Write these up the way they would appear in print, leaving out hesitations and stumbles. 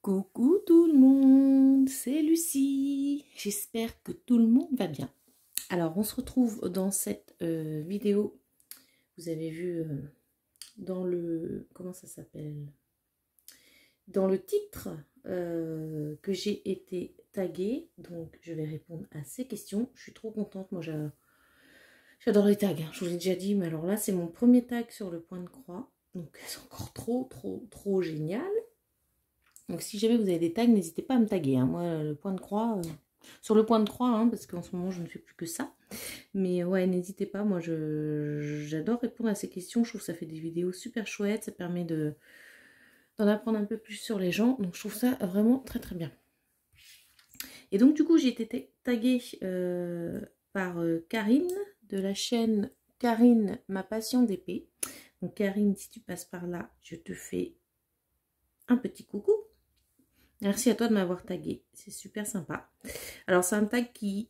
Coucou tout le monde, c'est Lucie. J'espère que tout le monde va bien. Alors, on se retrouve dans cette vidéo. Vous avez vu dans le... Comment ça s'appelle? Dans le titre que j'ai été taguée. Donc, je vais répondre à ces questions. Je suis trop contente. Moi, j'adore les tags. Hein. Je vous l'ai déjà dit. Mais alors là, c'est mon premier tag sur le point de croix. Donc, c'est encore trop génial. Donc si jamais vous avez des tags, n'hésitez pas à me taguer. Hein. Moi, le point de croix, sur le point de croix, hein, parce qu'en ce moment, je ne fais plus que ça. Mais ouais, n'hésitez pas. Moi, j'adore répondre à ces questions. Je trouve que ça fait des vidéos super chouettes. Ça permet d'en apprendre un peu plus sur les gens. Donc je trouve ça vraiment très bien. Et donc du coup, j'ai été taguée par Karine de la chaîne Karine, ma passion d'épée. Donc Karine, si tu passes par là, je te fais un petit coucou. Merci à toi de m'avoir tagué, c'est super sympa. Alors c'est un tag qui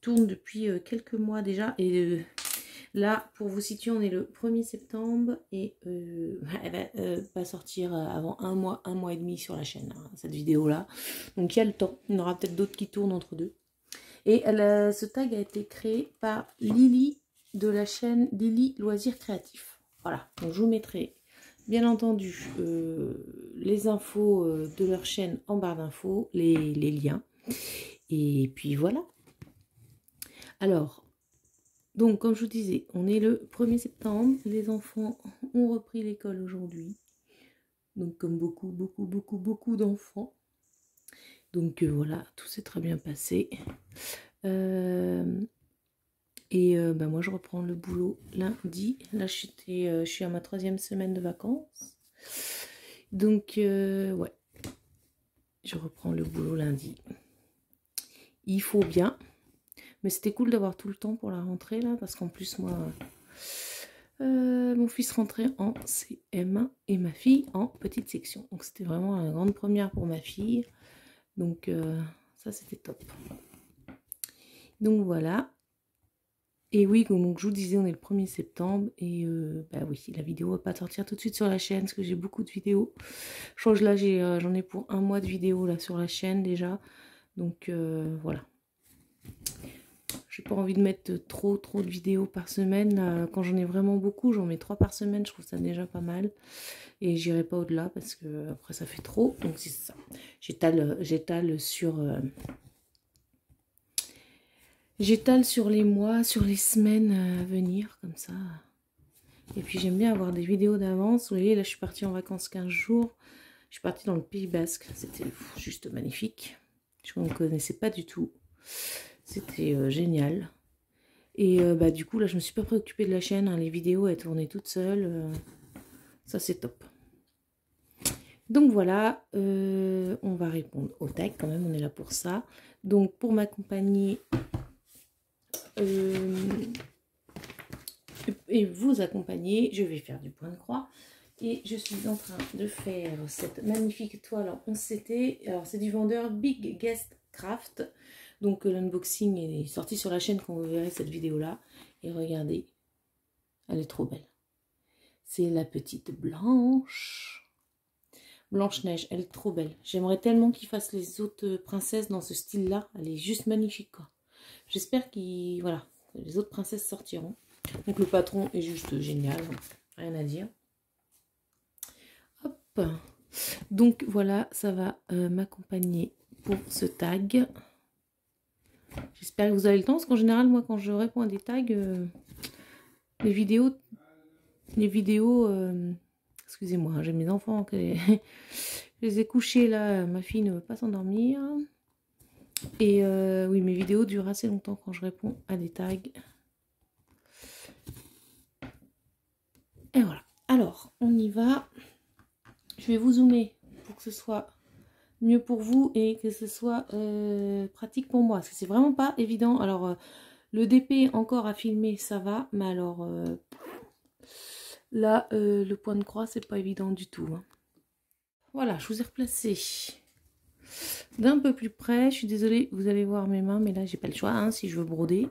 tourne depuis quelques mois déjà. Et là, pour vous situer, on est le 1er septembre. Et elle va pas sortir avant un mois et demi sur la chaîne, hein, cette vidéo-là. Donc il y a le temps, il y en aura peut-être d'autres qui tournent entre deux. Et ce tag a été créé par Lily de la chaîne Lily Loisirs Créatifs. Voilà, donc je vous mettrai... Bien entendu, les infos de leur chaîne en barre d'infos, les liens. Et puis voilà. Alors, donc comme je vous disais, on est le 1er septembre. Les enfants ont repris l'école aujourd'hui. Donc comme beaucoup d'enfants. Donc voilà, tout s'est très bien passé. Bah moi je reprends le boulot lundi. Là je suis à ma 3e semaine de vacances. Donc ouais, je reprends le boulot lundi. Il faut bien. Mais c'était cool d'avoir tout le temps pour la rentrée là. Parce qu'en plus moi, mon fils rentrait en CM1 et ma fille en petite section. Donc c'était vraiment une grande première pour ma fille. Donc ça c'était top. Donc voilà. Et oui, donc je vous disais, on est le 1er septembre. Et bah oui, la vidéo va pas sortir tout de suite sur la chaîne. Parce que j'ai beaucoup de vidéos. Je crois que là, j'en ai pour un mois de vidéos là sur la chaîne déjà. Donc voilà. J'ai pas envie de mettre trop de vidéos par semaine. Quand j'en ai vraiment beaucoup, j'en mets 3 par semaine. Je trouve ça déjà pas mal. Et j'irai pas au-delà parce que après ça fait trop. Donc c'est ça. J'étale sur les mois, sur les semaines à venir, comme ça. Et puis j'aime bien avoir des vidéos d'avance. Vous voyez, là je suis partie en vacances 15 jours. Je suis partie dans le Pays Basque. C'était juste magnifique. Je ne connaissais pas du tout. C'était génial. Et bah du coup, là je me suis pas préoccupée de la chaîne. Hein. Les vidéos, elles tournaient toutes seules. Ça c'est top. Donc voilà, on va répondre au tag quand même. On est là pour ça. Donc pour m'accompagner... et vous accompagner, je vais faire du point de croix et je suis en train de faire cette magnifique toile en 11CT. Alors c'est du vendeur Big Guest Craft, donc l'unboxing est sorti sur la chaîne quand vous verrez cette vidéo là. Et regardez, elle est trop belle, c'est la petite Blanche-Neige, elle est trop belle. J'aimerais tellement qu'ils fassent les autres princesses dans ce style là, elle est juste magnifique quoi. J'espère qu'ils, voilà, que les autres princesses sortiront. Donc le patron est juste génial, rien à dire. Hop. Donc voilà, ça va m'accompagner pour ce tag. J'espère que vous avez le temps, parce qu'en général, moi quand je réponds à des tags, les vidéos, excusez-moi, j'ai mes enfants, je les ai couchés là, ma fille ne veut pas s'endormir. Et oui, mes vidéos durent assez longtemps quand je réponds à des tags. Et voilà. Alors, on y va. Je vais vous zoomer pour que ce soit mieux pour vous et que ce soit pratique pour moi. Parce que c'est vraiment pas évident. Alors, le DP encore à filmer, ça va. Mais alors, là, le point de croix, c'est pas évident du tout. Hein. Voilà, je vous ai replacé d'un peu plus près. Je suis désolée, vous allez voir mes mains. Mais là, j'ai pas le choix, hein, si je veux broder.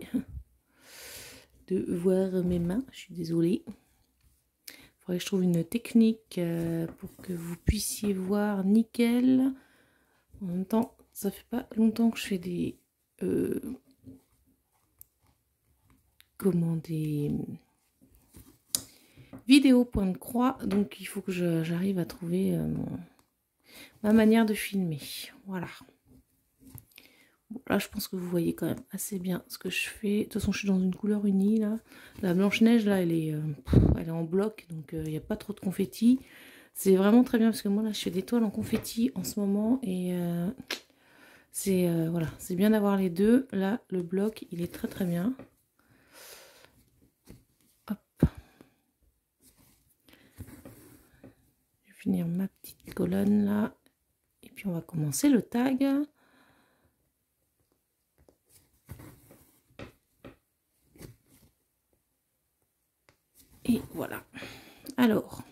De voir mes mains, je suis désolée. faudrait que je trouve une technique pour que vous puissiez voir nickel. En même temps, ça fait pas longtemps que je fais des... des vidéos point de croix. Donc il faut que j'arrive à trouver ma manière de filmer. Voilà. Bon, là, je pense que vous voyez quand même assez bien ce que je fais. De toute façon, je suis dans une couleur unie, là. La Blanche-Neige, là, elle est en bloc, donc il n'y a pas trop de confetti. C'est vraiment très bien, parce que moi, là, je fais des toiles en confetti en ce moment, et voilà, c'est bien d'avoir les deux. Là, le bloc, il est très très bien. Hop. Je vais finir ma petite colonne, là. Et puis, on va commencer le tag. Et voilà. Alors,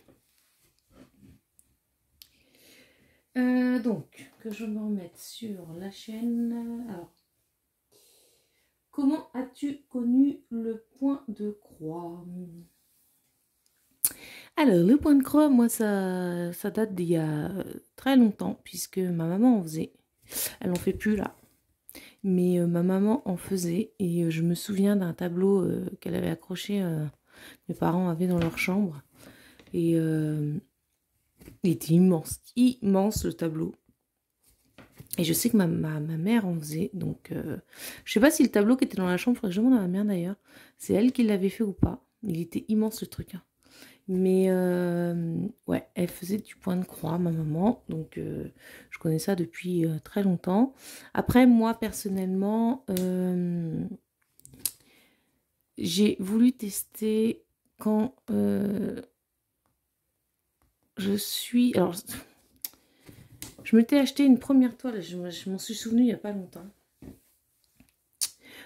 donc, que je me remette sur la chaîne. Alors, comment as-tu connu le point de croix? Alors, le point de croix, moi, ça date d'il y a très longtemps, puisque ma maman en faisait. Elle n'en fait plus, là. Mais ma maman en faisait, et je me souviens d'un tableau qu'elle avait accroché, mes parents avaient dans leur chambre. Et il était immense, immense le tableau. Et je sais que ma mère en faisait, donc je sais pas si le tableau qui était dans la chambre, il faudrait que je demande à ma mère d'ailleurs, c'est elle qui l'avait fait ou pas. Il était immense le truc. Hein. Mais ouais, elle faisait du point de croix, ma maman, donc je connais ça depuis très longtemps. Après, moi personnellement, j'ai voulu tester quand alors, je m'étais acheté une première toile, je m'en suis souvenu il n'y a pas longtemps.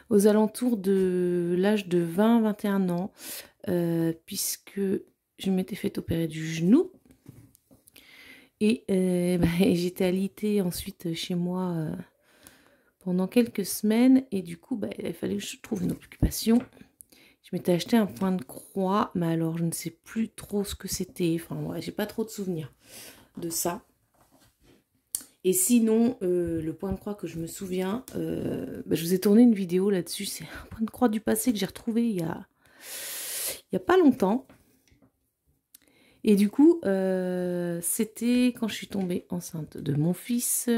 Aux alentours de l'âge de 20-21 ans, puisque je m'étais fait opérer du genou. Et j'étais alitée ensuite chez moi pendant quelques semaines. Et du coup, il fallait que je trouve une occupation. Je m'étais acheté un point de croix, mais alors je ne sais plus trop ce que c'était. Enfin, ouais, j'ai pas trop de souvenirs de ça. Et sinon, le point de croix que je me souviens, je vous ai tourné une vidéo là-dessus. C'est un point de croix du passé que j'ai retrouvé il y a pas longtemps. Et du coup, c'était quand je suis tombée enceinte de mon fils,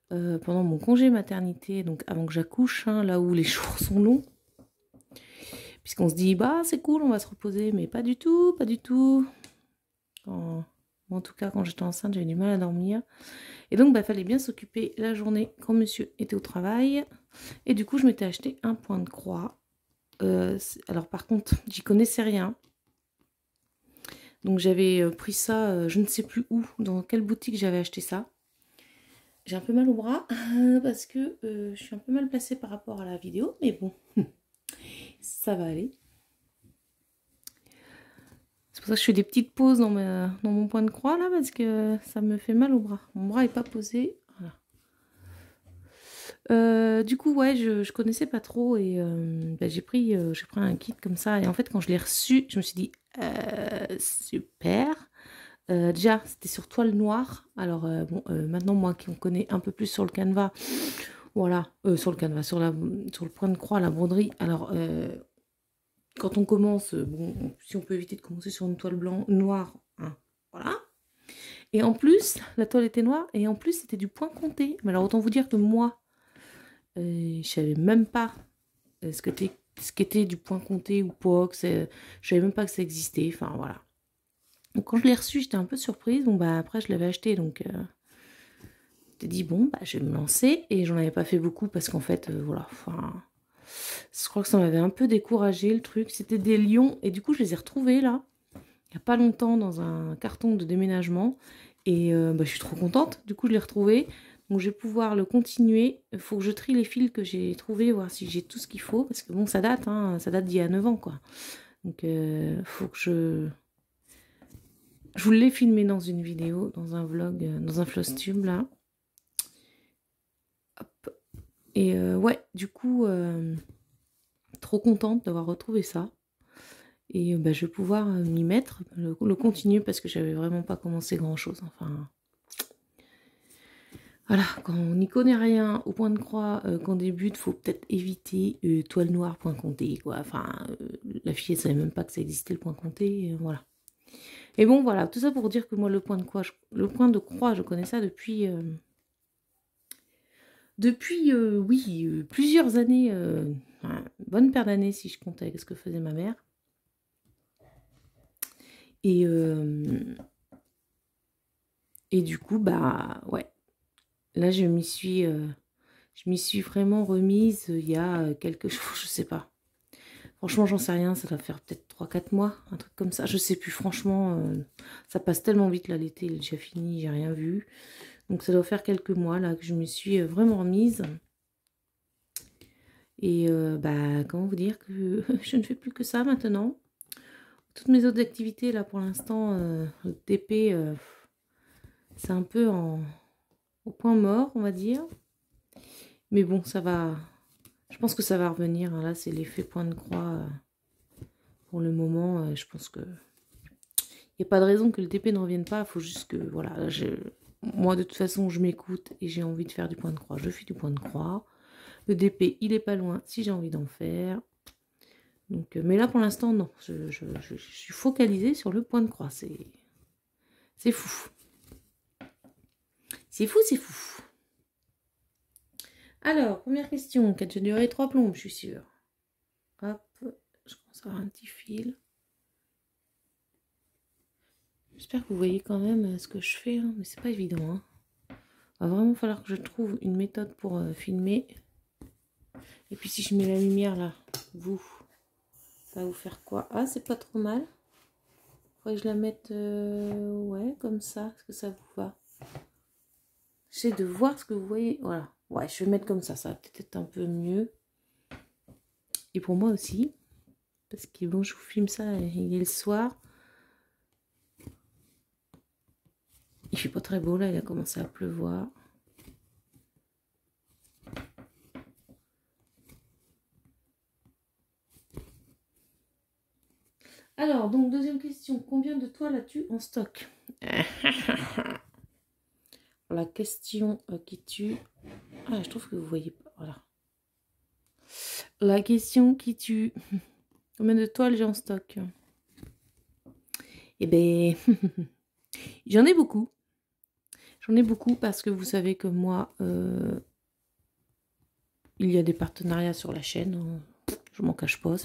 pendant mon congé maternité, donc avant que j'accouche, hein, là où les jours sont longs. Puisqu'on se dit, bah c'est cool, on va se reposer, mais pas du tout, pas du tout. En tout cas, quand j'étais enceinte, j'avais du mal à dormir. Et donc, il fallait bien s'occuper la journée quand monsieur était au travail. Et du coup, je m'étais acheté un point de croix. Alors par contre, j'y connaissais rien. Donc j'avais pris ça, je ne sais plus où, dans quelle boutique j'avais acheté ça. J'ai un peu mal au bras parce que je suis un peu mal placée par rapport à la vidéo. Mais bon, ça va aller. C'est pour ça que je fais des petites pauses dans mon point de croix là, parce que ça me fait mal au bras. Mon bras n'est pas posé. Voilà. Du coup, ouais, je connaissais pas trop et j'ai pris un kit comme ça. Et en fait, quand je l'ai reçu, je me suis dit super. Déjà, c'était sur toile noire. Alors, maintenant, moi qui on connaît un peu plus sur le canevas, voilà, sur le canevas, sur le point de croix, la broderie. Alors, quand on commence, bon, si on peut éviter de commencer sur une toile noire, hein, voilà. Et en plus, la toile était noire et en plus, c'était du point compté. Mais alors, autant vous dire que moi, je savais même pas ce qu'était du point compté ou pas, je savais même pas que ça existait. Enfin, voilà. Donc, quand je l'ai reçu, j'étais un peu surprise. Bon, après, je l'avais acheté, donc j'ai dit, bon, je vais me lancer. Et j'en avais pas fait beaucoup parce qu'en fait, voilà, enfin, je crois que ça m'avait un peu découragé le truc. C'était des lions et du coup, je les ai retrouvés là, il n'y a pas longtemps, dans un carton de déménagement. Et je suis trop contente. Du coup, je l'ai retrouvé. Donc, je vais pouvoir le continuer. Il faut que je trie les fils que j'ai trouvés, voir si j'ai tout ce qu'il faut. Parce que bon, ça date, hein, ça date d'il y a 9 ans, quoi. Donc, faut que je vous l'ai filmé dans une vidéo, dans un vlog, dans un Flosstube, là. Hop. Et ouais, du coup, trop contente d'avoir retrouvé ça. Et bah, je vais pouvoir m'y mettre, le continuer parce que j'avais vraiment pas commencé grand chose. Enfin, voilà, quand on n'y connaît rien au point de croix, qu'on débute, faut peut-être éviter toile noire, point compté, quoi. Enfin, la fille, elle savait même pas que ça existait le point compté, voilà. Et bon, voilà, tout ça pour dire que moi, le point de croix, je connais ça depuis, oui, plusieurs années, enfin, une bonne paire d'années si je compte avec ce que faisait ma mère. Et du coup, bah, ouais, là, je m'y suis vraiment remise il y a quelques jours, je sais pas. Franchement, j'en sais rien, ça doit faire peut-être 3-4 mois, un truc comme ça. Je sais plus, franchement, ça passe tellement vite là, l'été, il est déjà fini, j'ai rien vu. Donc ça doit faire quelques mois là que je me suis vraiment remise. Et bah, comment vous dire que je ne fais plus que ça maintenant. Toutes mes autres activités là pour l'instant, le TP, c'est un peu au point mort, on va dire. Mais bon, ça va. Je pense que ça va revenir, hein. Là, c'est l'effet point de croix. Pour le moment, je pense que il n'y a pas de raison que le TP ne revienne pas. Il faut juste que, voilà, moi de toute façon, je m'écoute et j'ai envie de faire du point de croix. Je fais du point de croix. Le DP, il est pas loin si j'ai envie d'en faire. Donc, mais là, pour l'instant, non. Je suis focalisée sur le point de croix. C'est fou. C'est fou, c'est fou. Alors, première question. 4 jeux de durée, 3 plombes, je suis sûre. Hop, je commence à avoir un petit fil. J'espère que vous voyez quand même ce que je fais, hein, mais c'est pas évident. Hein. Il va vraiment falloir que je trouve une méthode pour filmer. Et puis si je mets la lumière là, ça va vous faire quoi? Ah, c'est pas trop mal. Faudrait que je la mette, ouais, comme ça. Est-ce que ça vous va? J'essaie de voir ce que vous voyez. Voilà. Ouais, je vais mettre comme ça. Ça va peut-être être un peu mieux. Et pour moi aussi. Parce que bon, je vous filme ça, il est le soir. Il fait pas très beau là, il a commencé à pleuvoir. Alors, donc, deuxième question. Combien de toiles as-tu en stock? La question qui tue. Ah, je trouve que vous voyez pas. Voilà. La question qui tue. Combien de toiles j'ai en stock? Eh ben, j'en ai beaucoup. J'en ai beaucoup parce que vous savez que moi, il y a des partenariats sur la chaîne. Hein. Je m'en cache pas.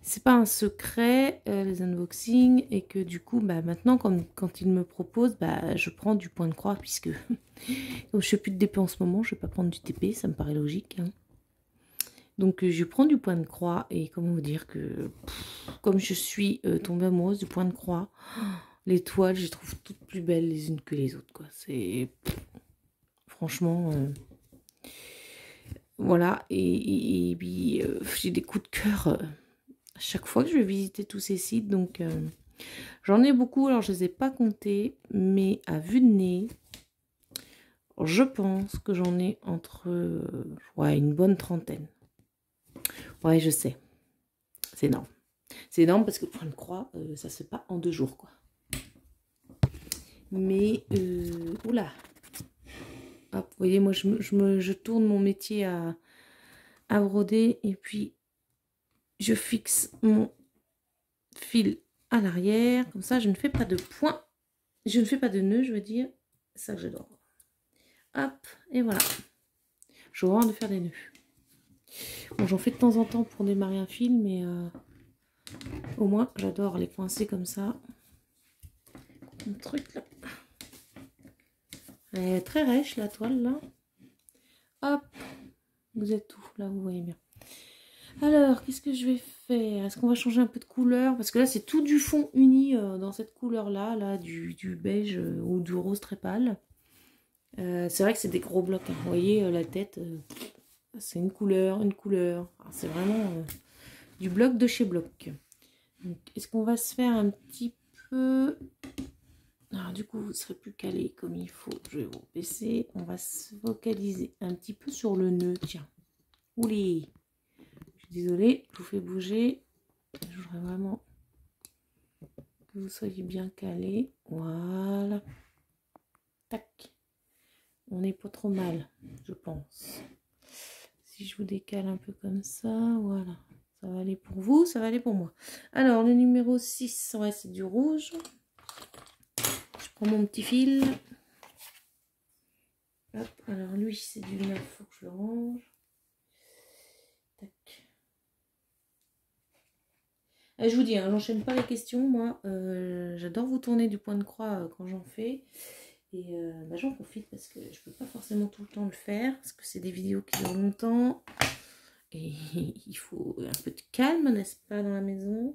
C'est pas un secret, les unboxings. Et que du coup, bah, maintenant, quand ils me proposent, bah, je prends du point de croix puisque comme je fais plus de DP en ce moment, je vais pas prendre du TP. Ça me paraît logique. Hein. Donc je prends du point de croix et comment vous dire que comme je suis tombée amoureuse du point de croix, les toiles je les trouve toutes plus belles les unes que les autres quoi. C'est franchement voilà et puis j'ai des coups de cœur à chaque fois que je vais visiter tous ces sites donc j'en ai beaucoup alors je les ai pas comptés mais à vue de nez je pense que j'en ai entre ouais, une bonne trentaine. Ouais je sais c'est énorme. C'est énorme parce que le point de croix, ça se fait pas en 2 jours, quoi. Mais, oula. Hop, vous voyez, moi, je tourne mon métier à broder et puis je fixe mon fil à l'arrière. Comme ça, je ne fais pas de point. Je ne fais pas de nœud, je veux dire. C'est ça que j'adore. Hop, et voilà. Je vois de faire des nœuds. Bon, j'en fais de temps en temps pour démarrer un fil, mais au moins, j'adore les coincer comme ça. Un truc là. Elle est très rêche la toile là. Hop, vous êtes tout là, vous voyez bien. Alors, qu'est-ce que je vais faire? Est-ce qu'on va changer un peu de couleur? Parce que là, c'est tout du fond uni dans cette couleur-là, là, du beige ou du rose très pâle. C'est vrai que c'est des gros blocs. Hein. Vous voyez, la tête, c'est une couleur, une couleur. C'est vraiment du bloc de chez Bloc. Est-ce qu'on va se faire un petit peu... Alors, du coup, vous serez plus calé comme il faut. Je vais vous baisser. On va se focaliser un petit peu sur le nœud. Tiens. Oulé. Je suis désolée, je vous fais bouger. Je voudrais vraiment que vous soyez bien calés. Voilà. Tac. On n'est pas trop mal, je pense. Si je vous décale un peu comme ça, voilà. Ça va aller pour vous, ça va aller pour moi. Alors, le numéro 6, ouais, c'est du rouge. Je prends mon petit fil. Hop, alors lui, c'est du 9, il faut que je le range. Tac. Je vous dis, hein, j'enchaîne pas les questions, moi. J'adore vous tourner du point de croix quand j'en fais. Et bah, j'en profite parce que je peux pas forcément tout le temps le faire. Parce que c'est des vidéos qui durent longtemps. Et il faut un peu de calme, n'est-ce pas, dans la maison.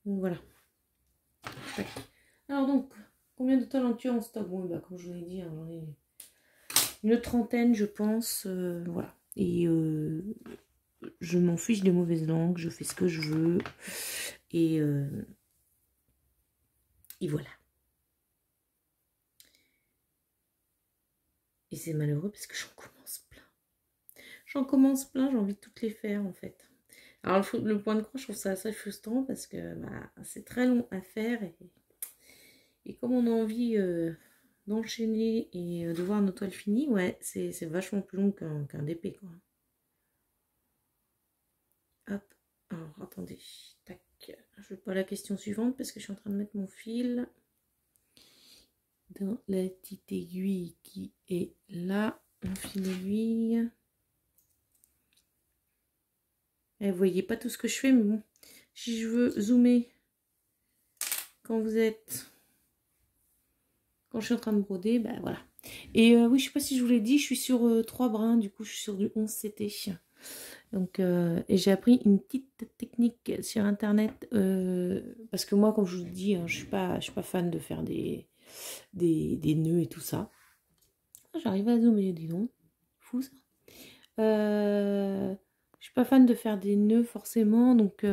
Donc voilà. Tac. Alors donc, combien de toiles en stock? Bon, bah, comme je vous l'ai dit, hein, j'en ai une trentaine, je pense. Voilà. Et je m'en fiche des mauvaises langues, je fais ce que je veux. Et voilà. Et c'est malheureux parce que j'en commence plein. J'en commence plein, j'ai envie de toutes les faire en fait. Alors le point de croix, je trouve ça assez frustrant parce que bah, c'est très long à faire. Et comme on a envie d'enchaîner et de voir nos toiles finies, ouais, c'est vachement plus long qu'un DP quoi. Hop, alors attendez, tac. Je veux pas la question suivante parce que je suis en train de mettre mon fil dans la petite aiguille qui est là. Mon fil aiguille. Et vous voyez pas tout ce que je fais, mais bon, si je veux zoomer quand quand je suis en train de broder, ben voilà. Et oui, je sais pas si je vous l'ai dit, je suis sur 3 brins, du coup je suis sur du 11 CT. Donc, et j'ai appris une petite technique sur internet, parce que moi, comme je vous dis, hein, je suis pas fan de faire des nœuds et tout ça. J'arrive à zoomer, dis donc. Fou ça. Je suis pas fan de faire des nœuds forcément, donc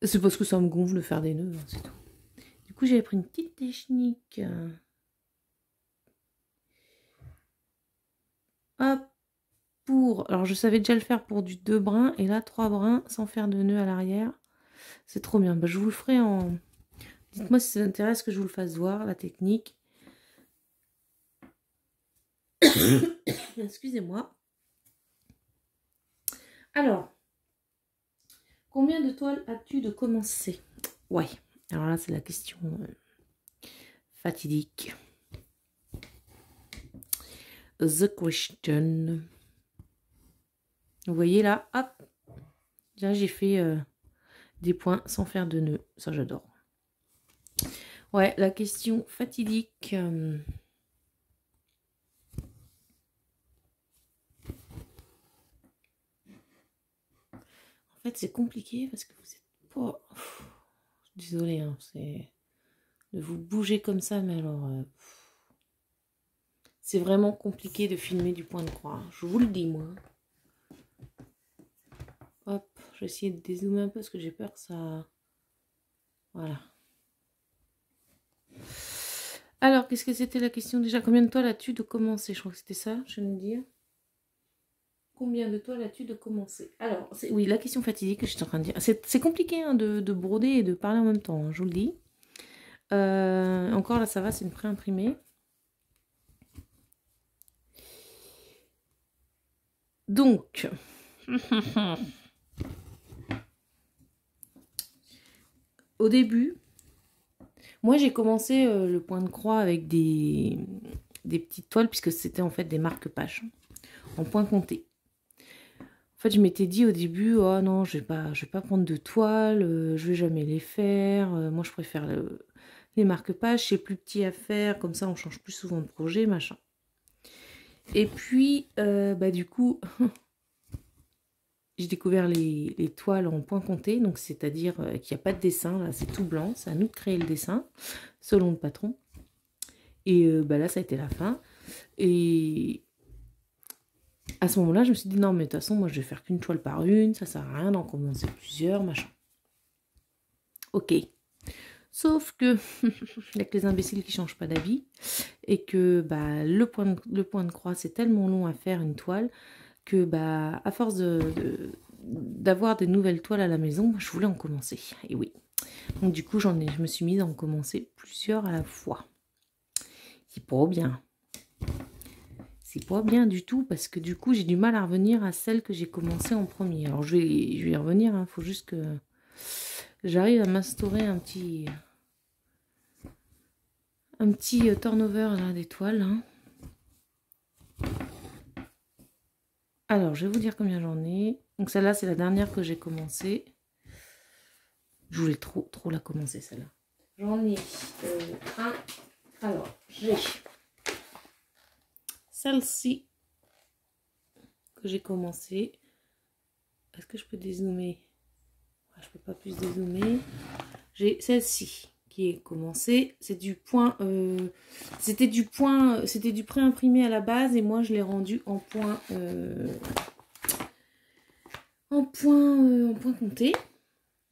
c'est parce que ça me gonfle de faire des nœuds, hein, c'est tout. Du coup, j'avais pris une petite technique. Hop, alors je savais déjà le faire pour du 2 brins, et là 3 brins sans faire de nœud à l'arrière. C'est trop bien. Bah, je vous le ferai en... Dites-moi si ça vous intéresse que je vous le fasse voir, la technique. Excusez-moi. Alors, combien de toiles as-tu de commencer? Ouais, alors là c'est la question fatidique. The question. Vous voyez là, hop. Là j'ai fait des points sans faire de nœud. Ça j'adore. Ouais, la question fatidique. En fait, c'est compliqué parce que vous êtes pas... Désolée, hein, c'est de vous bouger comme ça, mais alors... c'est vraiment compliqué de filmer du point de croix. Je vous le dis, moi. Hop, je vais essayer de dézoomer un peu parce que j'ai peur que ça... Voilà. Alors, qu'est-ce que c'était la question déjà? Combien de toiles as-tu de commencer? Je crois que c'était ça, je viens de dire. Combien de toiles as-tu de commencer? Alors, oui, la question fatidique que j'étais en train de dire. C'est compliqué hein, de broder et de parler en même temps, hein, je vous le dis. Encore là, ça va, c'est une pré-imprimée. Donc, au début, moi j'ai commencé le point de croix avec des petites toiles, puisque c'était en fait des marque-pages en point compté. En fait, je m'étais dit au début, oh non, je vais pas prendre de toiles, je vais jamais les faire. Moi, je préfère les marque-pages, c'est plus petit à faire, comme ça on change plus souvent de projet, machin. Et puis, bah du coup, j'ai découvert les toiles en point compté, donc c'est-à-dire qu'il n'y a pas de dessin, là c'est tout blanc, c'est à nous de créer le dessin, selon le patron. Et bah là, ça a été la fin. Et à ce moment-là, je me suis dit, non mais de toute façon, moi je vais faire qu'une toile par une, ça sert à rien d'en commencer plusieurs, machin. Ok. Sauf que il n'y a que les imbéciles qui changent pas d'avis et que bah, le point de croix c'est tellement long à faire une toile que bah à force d'avoir des nouvelles toiles à la maison, je voulais en commencer. Et oui. Donc du coup, je me suis mise à en commencer plusieurs à la fois. C'est pas bien. C'est pas bien du tout parce que du coup, j'ai du mal à revenir à celle que j'ai commencé en premier. Alors je vais y revenir, hein. Faut juste que j'arrive à m'instaurer un petit turnover là, des toiles. Hein. Alors, je vais vous dire combien j'en ai. Donc celle-là, c'est la dernière que j'ai commencé. Je voulais trop la commencer, celle-là. J'en ai un. Alors, j'ai celle-ci que j'ai commencé. Est-ce que je peux dézoomer? Je peux pas plus dézoomer. J'ai celle-ci qui est commencée. C'est du point. C'était du pré-imprimé à la base et moi je l'ai rendu en point. En point compté.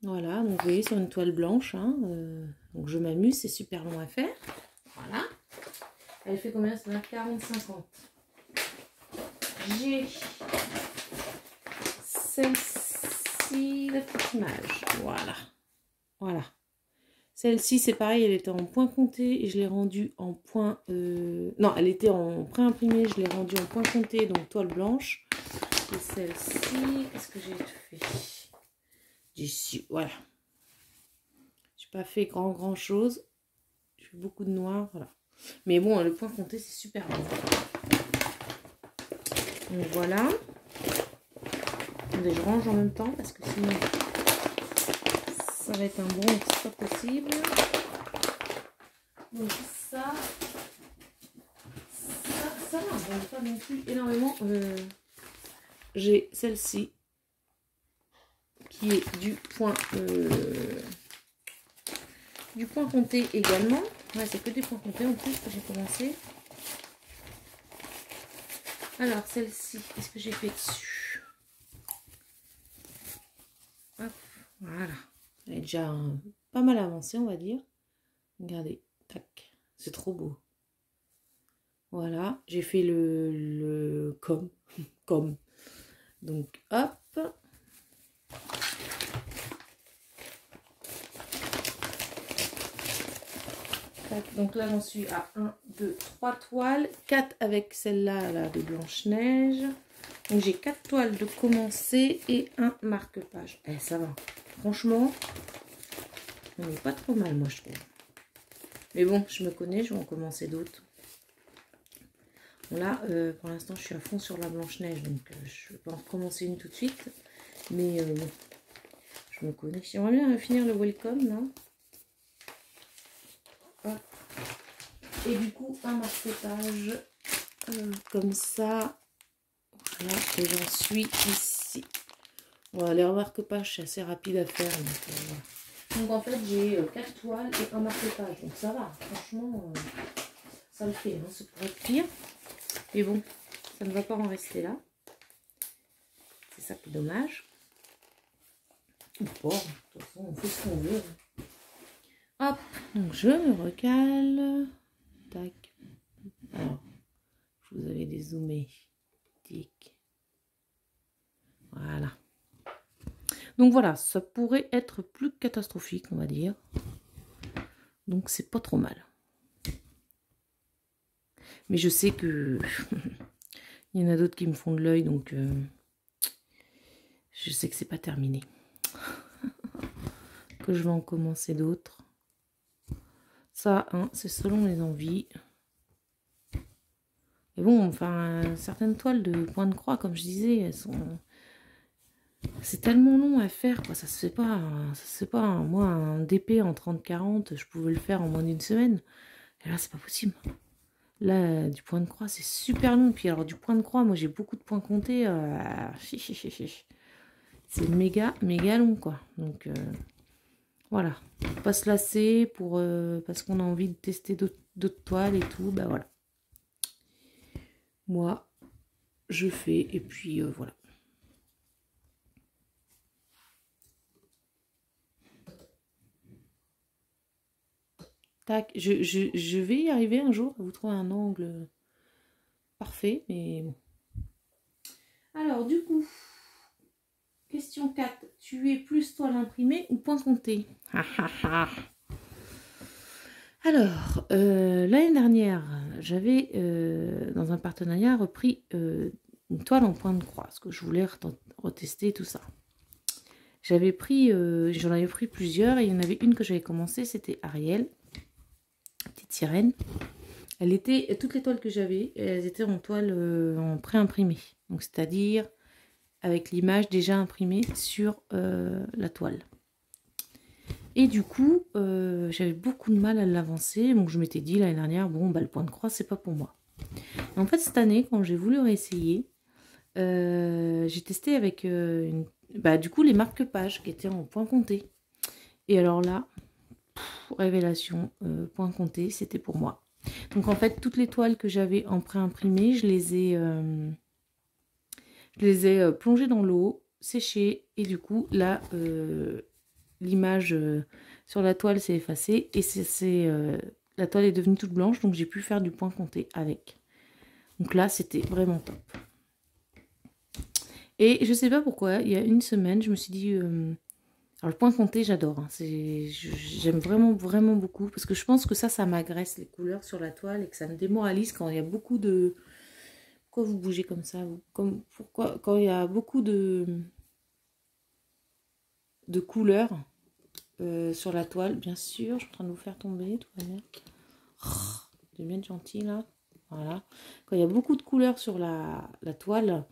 Voilà, donc vous voyez sur une toile blanche. Hein, donc je m'amuse, c'est super long à faire. Voilà. Elle fait combien? Ça va 40-50. J'ai celle-ci, la petite image. Voilà. Voilà. Celle-ci, c'est pareil, elle était en point compté et je l'ai rendue en point... Non, elle était en pré-imprimé, je l'ai rendue en point compté, donc toile blanche. Et celle-ci, qu'est-ce que j'ai fait? D'ici, voilà. J'ai pas fait grand chose. J'ai fait beaucoup de noir, voilà. Mais bon, le point compté, c'est super bon. Donc voilà. Attendez, je range en même temps parce que sinon ça va être un bon, c'est pas possible. Donc ça va, pas non plus énormément. J'ai celle-ci qui est du point compté également. Ouais, c'est que des points comptés en plus que j'ai commencé. Alors celle-ci, qu'est-ce que j'ai fait dessus? Hop, voilà. Elle est déjà pas mal avancée, on va dire. Regardez, tac, c'est trop beau. Voilà, j'ai fait le comme. Donc hop. Donc là j'en suis à 1, 2, 3 toiles, 4 avec celle-là là, de Blanche-Neige. Donc j'ai 4 toiles de commencer et un marque-page. Eh, ça va. Franchement, on n'est pas trop mal moi je trouve. Mais bon, je me connais, je vais en commencer d'autres. Bon, là, pour l'instant je suis à fond sur la Blanche-Neige, donc je ne vais pas en recommencer une tout de suite. Mais bon, je me connais. J'aimerais bien finir le welcome là. Hop. Et du coup un marque-page comme ça. Voilà, et j'en suis ici. Voilà, les marque-pages c'est assez rapide à faire. Donc en fait j'ai 4 toiles et un marque-page. Donc ça va, franchement ça le fait. Hein, ça pourrait être pire. Mais bon, ça ne va pas en rester là. C'est ça qui est dommage. Ou pas, de toute façon on fait ce qu'on veut. Hop, donc je me recale. Tac. Alors, je vous avais dézoomé. Tic. Voilà. Donc voilà, ça pourrait être plus catastrophique, on va dire. Donc c'est pas trop mal. Mais je sais que il y en a d'autres qui me font de l'œil, donc je sais que c'est pas terminé. Que je vais en commencer d'autres. Ça, hein, c'est selon les envies. Mais bon, enfin, certaines toiles de point de croix, comme je disais, elles sont... C'est tellement long à faire, quoi. Ça se fait pas. Ça se fait pas. Moi, un DP en 30-40, je pouvais le faire en moins d'une semaine. Et là, c'est pas possible. Là, du point de croix, c'est super long. Puis alors, du point de croix, moi, j'ai beaucoup de points comptés. C'est méga long, quoi. Donc, voilà. Faut pas se lasser pour, parce qu'on a envie de tester d'autres toiles et tout. Bah voilà. Moi, je fais. Et puis, voilà. Tac. Je vais y arriver un jour à vous trouver un angle parfait. Mais bon. Alors, du coup... Question 4. Tu es plus toile imprimée ou point compté? Alors, l'année dernière, j'avais dans un partenariat repris une toile en point de croix, parce que je voulais retester tout ça. J'avais pris, j'en avais pris plusieurs, et il y en avait une que j'avais commencé, c'était Ariel, petite sirène. Elle était, toutes les toiles que j'avais, elles étaient en toile en pré-imprimée, donc c'est-à-dire avec l'image déjà imprimée sur la toile. Et du coup, j'avais beaucoup de mal à l'avancer, donc je m'étais dit l'année dernière, bon, bah, le point de croix, c'est pas pour moi. Et en fait, cette année, quand j'ai voulu réessayer, j'ai testé avec du coup les marque-pages qui étaient en point compté. Et alors là, révélation, point compté, c'était pour moi. Donc en fait, toutes les toiles que j'avais en pré-imprimé, je les ai plongées dans l'eau, séchées, et du coup, là, l'image sur la toile s'est effacée, et la toile est devenue toute blanche, donc j'ai pu faire du point compté avec. Donc là, c'était vraiment top. Et je sais pas pourquoi, il y a une semaine, je me suis dit... alors le point compté, j'adore. Hein. J'aime vraiment, vraiment beaucoup. Parce que je pense que ça m'agresse les couleurs sur la toile et que ça me démoralise quand il y a beaucoup de... Pourquoi vous bougez comme ça pourquoi quand il y a beaucoup de couleurs sur la toile, bien sûr. Je suis en train de vous faire tomber, tout va bien. Je vais bien être gentil là. Voilà. Quand il y a beaucoup de couleurs sur la toile...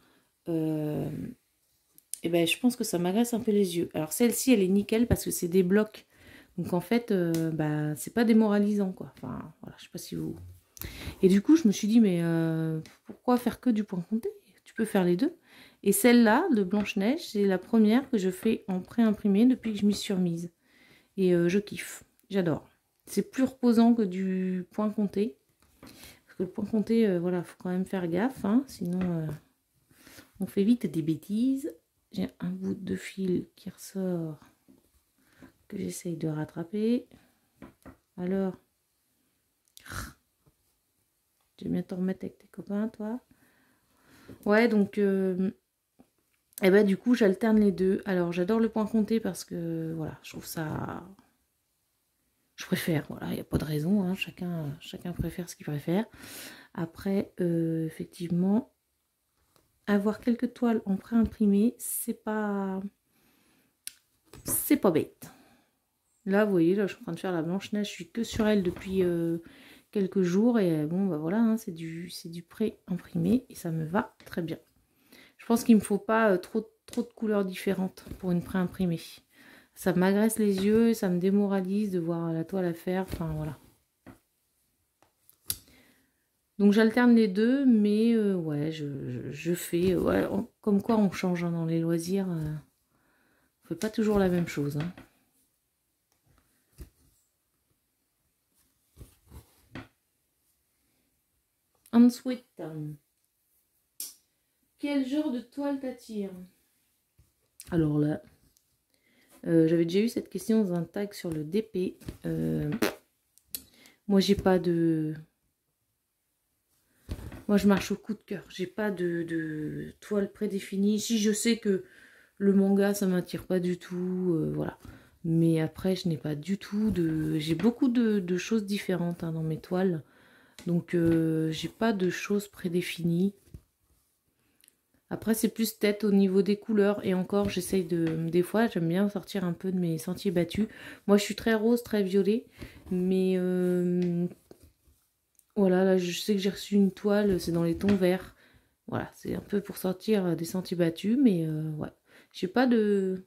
et ben, je pense que ça m'agresse un peu les yeux. Alors celle-ci, elle est nickel parce que c'est des blocs. Donc en fait, c'est pas démoralisant quoi. Enfin, voilà, je sais pas si vous... Et du coup, je me suis dit, mais pourquoi faire que du point compté? Tu peux faire les deux. Et celle-là, de Blanche-Neige, c'est la première que je fais en pré-imprimé depuis que je m'y suis remise. Et je kiffe, j'adore. C'est plus reposant que du point compté. Parce que le point compté, voilà, faut quand même faire gaffe, hein, sinon on fait vite des bêtises. J'ai un bout de fil qui ressort que j'essaye de rattraper. Alors, tu veux bien t'en remettre avec tes copains, toi? Ouais, donc, et ben, du coup, j'alterne les deux. Alors, j'adore le point compté parce que, voilà, je trouve ça... Je préfère, voilà, il n'y a pas de raison, hein, chacun préfère ce qu'il préfère. Après, effectivement, avoir quelques toiles en pré-imprimé, c'est pas bête. Là, vous voyez, là, je suis en train de faire la Blanche-Neige, je suis que sur elle depuis quelques jours, et bon, bah voilà, hein, c'est du pré-imprimé, et ça me va très bien. Je pense qu'il ne me faut pas trop de couleurs différentes pour une pré-imprimée. Ça m'agresse les yeux, ça me démoralise de voir la toile à faire, enfin voilà. Donc j'alterne les deux, mais ouais, je fais, ouais, comme quoi on change hein, dans les loisirs, on fait pas toujours la même chose. Hein. Ensuite, quel genre de toile t'attire? Alors là, j'avais déjà eu cette question dans un tag sur le DP. Moi, j'ai pas de... Moi, je marche au coup de cœur. J'ai pas de toile prédéfinie. Si je sais que le manga, ça m'attire pas du tout, voilà. Mais après, je n'ai pas du tout de... J'ai beaucoup de choses différentes hein, dans mes toiles. Donc, j'ai pas de choses prédéfinies. Après, c'est plus peut-être au niveau des couleurs. Et encore, j'essaye de... Des fois, j'aime bien sortir un peu de mes sentiers battus. Moi, je suis très rose, très violet. Mais... Voilà, là, je sais que j'ai reçu une toile, c'est dans les tons verts. Voilà, c'est un peu pour sortir des sentiers battus. Mais ouais, j'ai pas de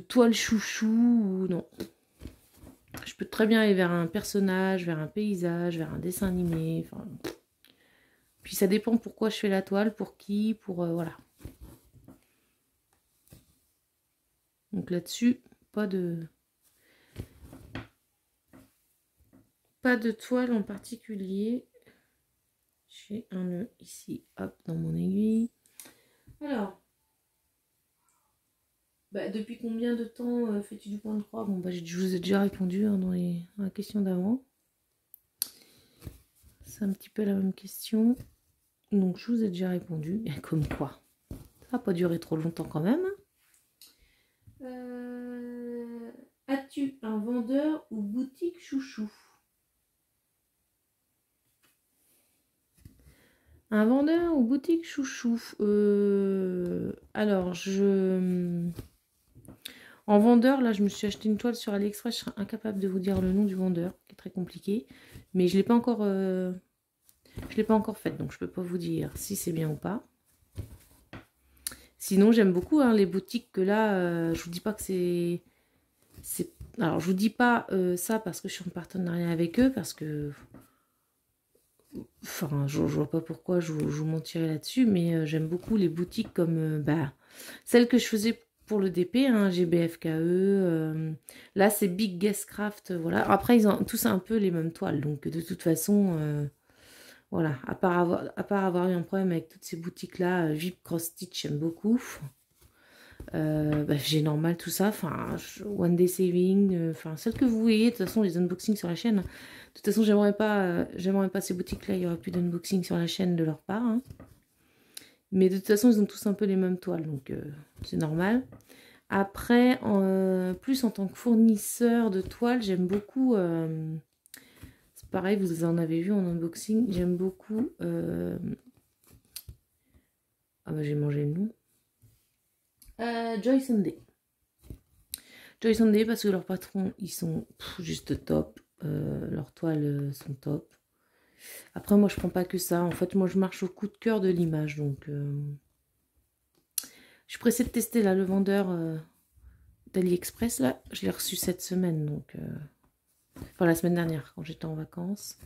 toile chouchou ou non. Je peux très bien aller vers un personnage, vers un paysage, vers un dessin animé. Enfin... Puis ça dépend pourquoi je fais la toile, pour qui, pour... voilà. Donc là-dessus, pas de toile en particulier. J'ai un nœud ici, hop, dans mon aiguille. Alors, bah, depuis combien de temps fais-tu du point de croix? Bon, bah, je vous ai déjà répondu hein, dans la question d'avant. C'est un petit peu la même question. Donc je vous ai déjà répondu. Et comme quoi, ça n'a pas duré trop longtemps quand même. As-tu un vendeur ou boutique chouchou? Un vendeur ou boutique chouchou? Alors, en vendeur, là, je me suis acheté une toile sur AliExpress. Je serais incapable de vous dire le nom du vendeur, qui est très compliqué. Mais je ne l'ai pas encore... je l'ai pas encore faite, donc je peux pas vous dire si c'est bien ou pas. Sinon, j'aime beaucoup hein, les boutiques que là, je vous dis pas que c'est... Alors, je vous dis pas ça parce que je suis en partenariat avec eux, parce que... Enfin, je vois pas pourquoi je vous mentirais là-dessus, mais j'aime beaucoup les boutiques comme celles que je faisais pour le DP, hein, GBFKE. Là, c'est Big Guest Craft, voilà. Après, ils ont tous un peu les mêmes toiles, donc de toute façon... Voilà, à part avoir eu un problème avec toutes ces boutiques-là, VIP Cross Stitch, j'aime beaucoup. J'ai normal tout ça, enfin, One Day Saving, enfin, celles que vous voyez, de toute façon, les unboxings sur la chaîne. De toute façon, j'aimerais pas ces boutiques-là, il n'y aurait plus d'unboxing sur la chaîne de leur part. Hein. Mais de toute façon, ils ont tous un peu les mêmes toiles, donc c'est normal. Après, plus en tant que fournisseur de toiles, j'aime beaucoup... c'est pareil, vous en avez vu en unboxing, j'aime beaucoup... Ah bah j'ai mangé le nom. Joy Sunday. Joy Sunday parce que leurs patrons, ils sont juste top. Leurs toiles sont top. Après, moi, je prends pas que ça. En fait, moi, je marche au coup de cœur de l'image. Donc, je suis pressée de tester là le vendeur d'AliExpress. Là, je l'ai reçu cette semaine. Donc, enfin, la semaine dernière, quand j'étais en vacances.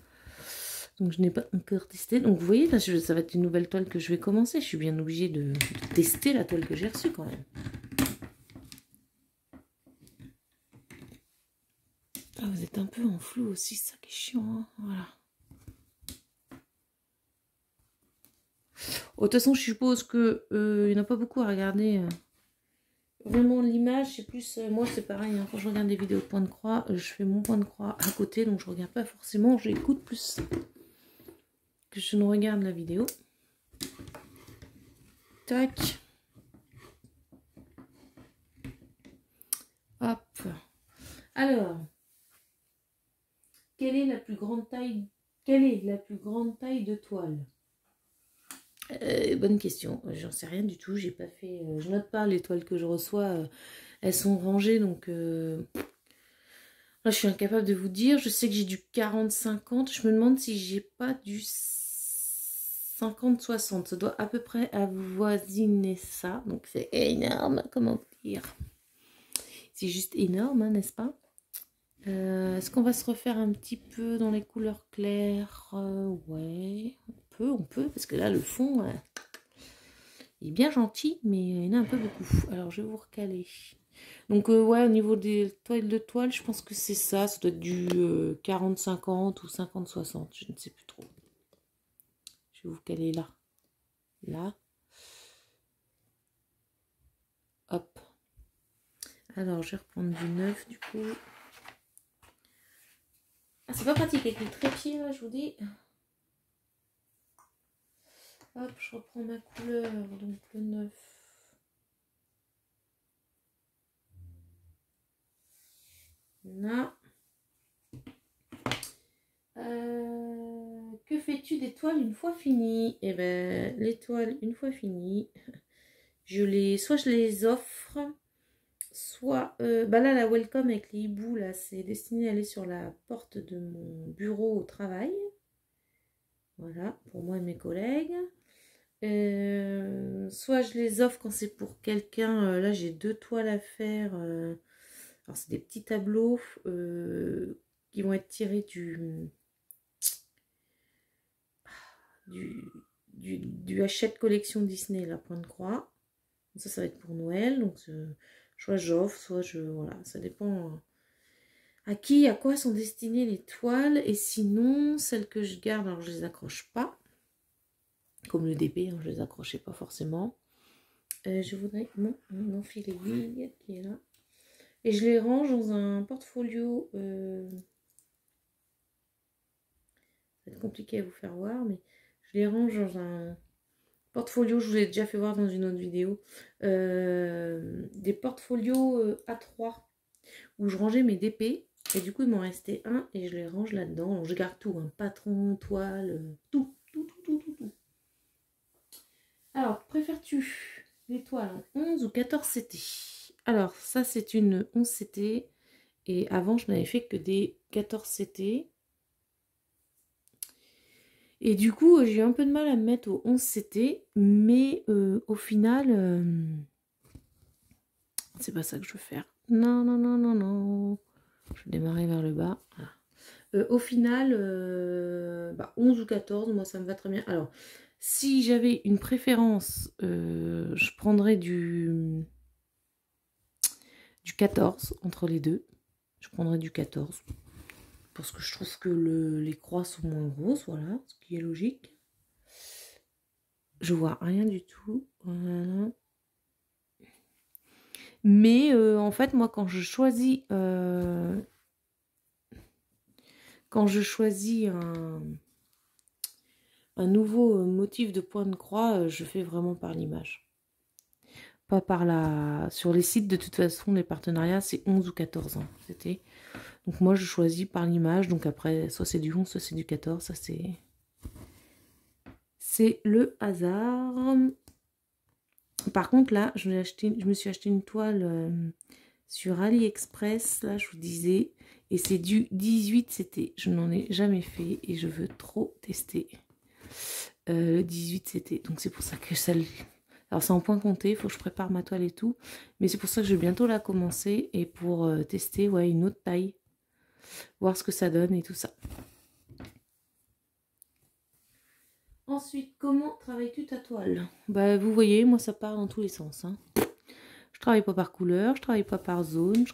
Donc, je n'ai pas encore testé. Donc, vous voyez, là, ça va être une nouvelle toile que je vais commencer. Je suis bien obligée de tester la toile que j'ai reçue quand même. Ah, vous êtes un peu en flou aussi, ça qui est chiant. Hein, voilà. Oh, de toute façon, je suppose que il n'y en a pas beaucoup à regarder. Vraiment, l'image, c'est plus... moi, c'est pareil. Hein, quand je regarde des vidéos de point de croix, je fais mon point de croix à côté. Donc, je regarde pas forcément. J'écoute plus que je ne regarde la vidéo. Tac. Hop. Alors. Quelle est la plus grande taille de toile? Bonne question, j'en sais rien du tout, j'ai pas fait, je note pas les toiles que je reçois, elles sont rangées donc là je suis incapable de vous dire. Je sais que j'ai du 40-50, je me demande si j'ai pas du 50-60, ça doit à peu près avoisiner ça, donc c'est énorme, comment dire, c'est juste énorme, hein, n'est-ce pas? Est-ce qu'on va se refaire un petit peu dans les couleurs claires? Ouais, on peut, parce que là, le fond, il est bien gentil, mais il y en a un peu beaucoup. Alors, je vais vous recaler. Donc, ouais, au niveau des toiles de toile, je pense que c'est ça. Ça doit être du 40-50 ou 50-60, je ne sais plus trop. Je vais vous caler là. Là. Hop. Alors, je vais reprendre du neuf, du coup. Ah, c'est pas pratique avec le trépied, là, je vous dis. Hop, je reprends ma couleur, donc le 9. Là. Que fais-tu des toiles une fois finies? Eh ben, les toiles une fois finies, soit je les offre, soit bah là la welcome avec les hiboux là, c'est destiné à aller sur la porte de mon bureau au travail. Voilà, pour moi et mes collègues. Soit je les offre quand c'est pour quelqu'un. Là j'ai 2 toiles à faire. Alors c'est des petits tableaux qui vont être tirés du Hachette collection Disney, la Pointe Croix. Ça va être pour Noël. Donc, soit j'offre, soit je... Voilà, ça dépend à qui, à quoi sont destinées les toiles. Et sinon, celles que je garde, alors je les accroche pas. Comme le DP, hein, je les accrochais pas forcément. Je voudrais mon fil aiguille qui est là. Et je les range dans un portfolio. Ça va être compliqué à vous faire voir, mais Je les range dans un portfolio, je vous l'ai déjà fait voir dans une autre vidéo. Des portfolios A3 où je rangeais mes DP. Et du coup, il m'en restait un et je les range là-dedans. Donc, je garde tout, hein, patron, toile, tout. Alors, préfères-tu les toiles en 11 ou 14 CT? Alors, ça, c'est une 11 CT. Et avant, je n'avais fait que des 14 CT. Et du coup, j'ai eu un peu de mal à me mettre au 11 CT. Mais au final, c'est pas ça que je veux faire. Non, non, non, non, non. Je vais démarrer vers le bas. Voilà. Au final, 11 ou 14, moi ça me va très bien. Alors, si j'avais une préférence, je prendrais du 14 entre les deux. Je prendrais du 14. Parce que je trouve que les croix sont moins grosses, voilà, ce qui est logique. Je vois rien du tout. Voilà. Mais en fait, moi, quand je choisis un nouveau motif de point de croix, je fais vraiment par l'image. Pas par la... Sur les sites, de toute façon, les partenariats, c'est 11 ou 14 ans. C'était... Donc moi, je choisis par l'image. Donc après, soit c'est du 11, soit c'est du 14. Ça, c'est... C'est le hasard. Par contre, là, je me suis acheté une toile sur AliExpress. Là, je vous disais. Et c'est du 18 CT. Je n'en ai jamais fait et je veux trop tester le 18 CT. Donc c'est pour ça que ça... Alors c'est en point compté, il faut que je prépare ma toile et tout. Mais c'est pour ça que je vais bientôt la commencer. Et pour tester une autre taille. Voir ce que ça donne et tout ça. Ensuite, comment travailles-tu ta toile? Bah vous voyez, moi ça part dans tous les sens. Hein. Je travaille pas par couleur, je travaille pas par zone.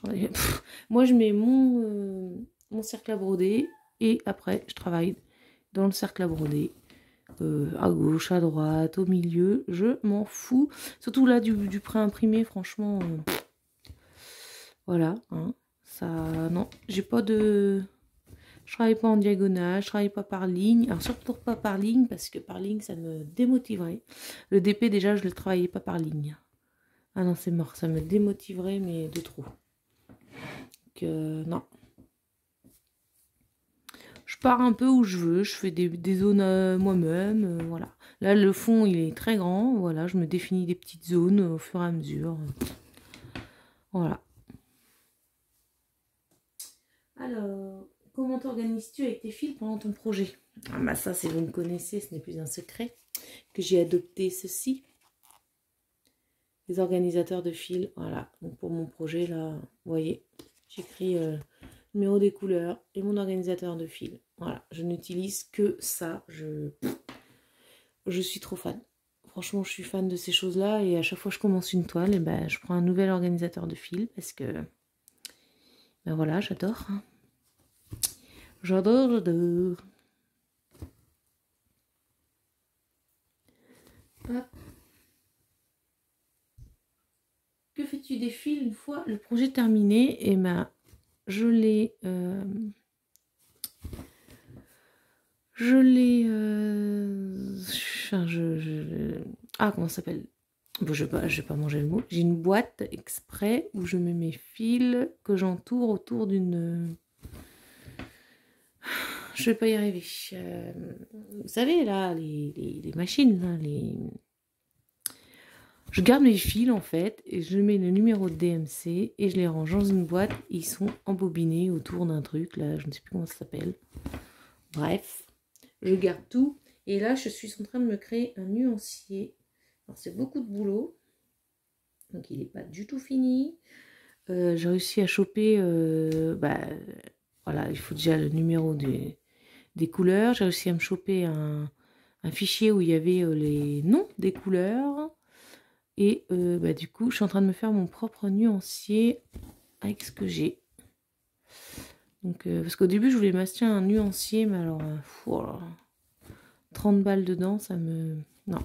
Moi je mets mon cercle à broder. Et après je travaille dans le cercle à broder. À gauche, à droite, au milieu, je m'en fous. Surtout là du pré-imprimé, franchement. Voilà, hein, ça, non, j'ai pas de... Je travaille pas en diagonale, je travaille pas par ligne. Alors surtout pas par ligne, parce que par ligne, ça me démotiverait. Le DP, déjà, je le travaillais pas par ligne. Ah non, c'est mort, ça me démotiverait, mais de trop. Donc, non. Je pars un peu où je veux, je fais des zones moi-même, voilà. Là, le fond, il est très grand, voilà, je me définis des petites zones au fur et à mesure. Voilà. Alors, comment t'organises-tu avec tes fils pendant ton projet? Ah bah ça, si vous me connaissez, ce n'est plus un secret que j'ai adopté ceci. Les organisateurs de fils, voilà. Donc pour mon projet, là, vous voyez, j'écris numéro des couleurs et mon organisateur de fils. Voilà, je n'utilise que ça. Je suis trop fan. Franchement, je suis fan de ces choses-là et à chaque fois que je commence une toile, et ben, je prends un nouvel organisateur de fils parce que, ben voilà, j'adore. J'adore, j'adore. Hop. Que fais-tu des fils une fois le projet terminé? Et ben, je l'ai... Ah, comment ça s'appelle? Bon, je vais pas manger le mot. J'ai une boîte exprès où je mets mes fils que j'entoure autour d'une... Je vais pas y arriver. Vous savez, là, les machines, là, Je garde mes fils, en fait, et je mets le numéro de DMC, et je les range dans une boîte. Ils sont embobinés autour d'un truc, là, je ne sais plus comment ça s'appelle. Bref, je garde tout. Et là, je suis en train de me créer un nuancier. Alors, c'est beaucoup de boulot. Donc, il n'est pas du tout fini. J'ai réussi à choper... voilà, il faut déjà le numéro des couleurs. J'ai réussi à me choper un fichier où il y avait les noms des couleurs. Et du coup, je suis en train de me faire mon propre nuancier avec ce que j'ai. Donc, parce qu'au début, je voulais m'acheter un nuancier, mais alors, 30 balles dedans, ça me... Non.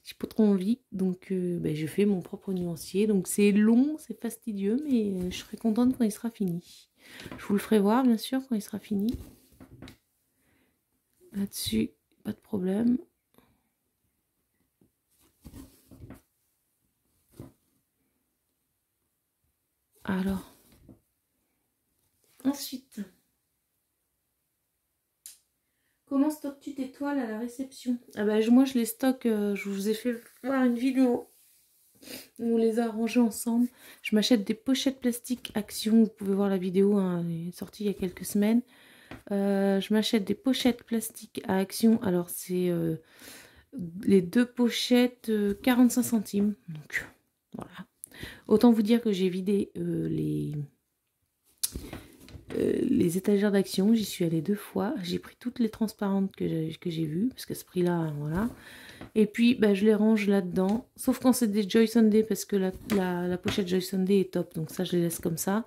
J'ai pas trop envie, donc je fais mon propre nuancier. Donc c'est long, c'est fastidieux, mais je serai contente quand il sera fini. Je vous le ferai voir, bien sûr, quand il sera fini. Là-dessus, pas de problème. Alors, ensuite, comment stockes-tu tes toiles à la réception? Ah bah, moi je les stocke, je vous ai fait voir une vidéo où on les a rangées ensemble. Je m'achète des pochettes plastiques Action, vous pouvez voir la vidéo, hein, elle est sortie il y a quelques semaines. Je m'achète des pochettes plastiques à Action, alors c'est les 2 pochettes 45 centimes, donc voilà. Autant vous dire que j'ai vidé les étagères d'Action, j'y suis allée 2 fois, j'ai pris toutes les transparentes que j'ai vues, parce qu'à ce prix-là, voilà. Et puis, bah, je les range là-dedans, sauf quand c'est des Joy Sunday, parce que la pochette Joy Sunday est top, donc ça, je les laisse comme ça.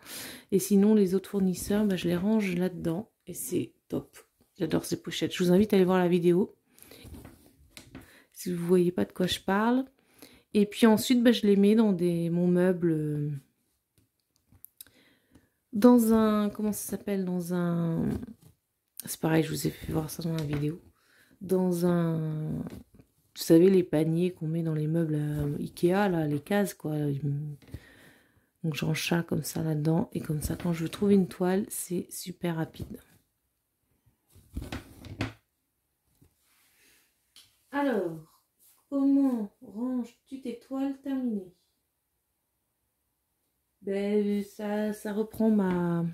Et sinon, les autres fournisseurs, bah, je les range là-dedans, et c'est top. J'adore ces pochettes. Je vous invite à aller voir la vidéo, si vous ne voyez pas de quoi je parle. Et puis ensuite, bah, je les mets dans mon meuble... dans un... comment ça s'appelle? Dans un... c'est pareil, je vous ai fait voir ça dans la vidéo. Dans un... vous savez, les paniers qu'on met dans les meubles Ikea, là, les cases, quoi. Donc j'en range comme ça là-dedans. Et comme ça, quand je trouve une toile, c'est super rapide. Alors, comment ranges-tu tes toiles terminées? Ben, ça reprend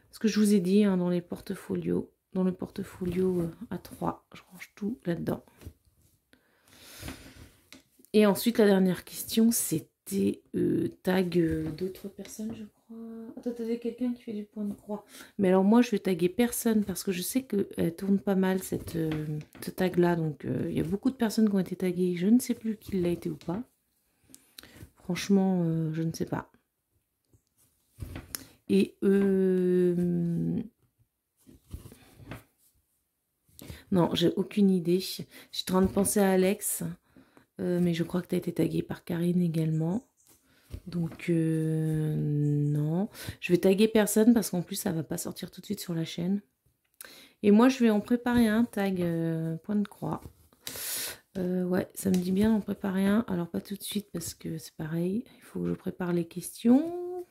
ce que je vous ai dit, hein, dans les portfolios. Dans le portfolio A3, je range tout là-dedans. Et ensuite, la dernière question, c'était tag d'autres personnes, je crois. Attends, t'avais quelqu'un qui fait du point de croix. Mais alors moi, je vais taguer personne parce que je sais qu'elle tourne pas mal, ce tag-là. Donc, il y a beaucoup de personnes qui ont été taguées. Je ne sais plus qui l'a été ou pas. Franchement, je ne sais pas. Et non, j'ai aucune idée. Je suis en train de penser à Alex. Mais je crois que tu as été taguée par Karine également. Donc, non. Je vais taguer personne parce qu'en plus, ça va pas sortir tout de suite sur la chaîne. Et moi, je vais en préparer un tag point de croix. Ouais, ça me dit bien d'en préparer un. Alors, pas tout de suite parce que c'est pareil. Il faut que je prépare les questions.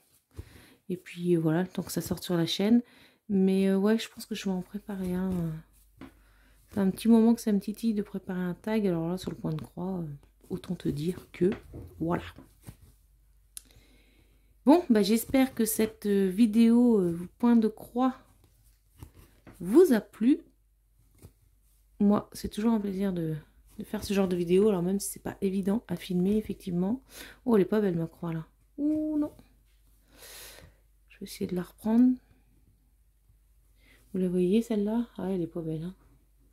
Et puis, voilà, le temps que ça sorte sur la chaîne. Mais ouais, je pense que je vais en préparer un. C'est un petit moment que ça me titille de préparer un tag. Alors là, sur le point de croix, autant te dire que voilà. Bon, bah, j'espère que cette vidéo point de croix vous a plu. Moi, c'est toujours un plaisir de faire ce genre de vidéo. Alors même si c'est pas évident à filmer, effectivement. Oh, elle est pas belle ma croix là. Ouh non. Je vais essayer de la reprendre. Vous la voyez celle-là? Ah, elle est pas belle. Hein.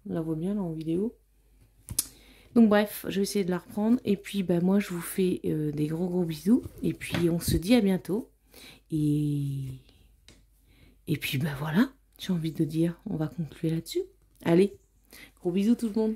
On la voit bien là en vidéo. Donc bref, je vais essayer de la reprendre. Et puis bah, moi je vous fais des gros bisous. Et puis on se dit à bientôt. Et puis bah voilà, j'ai envie de dire, on va conclure là-dessus. Allez, gros bisous tout le monde.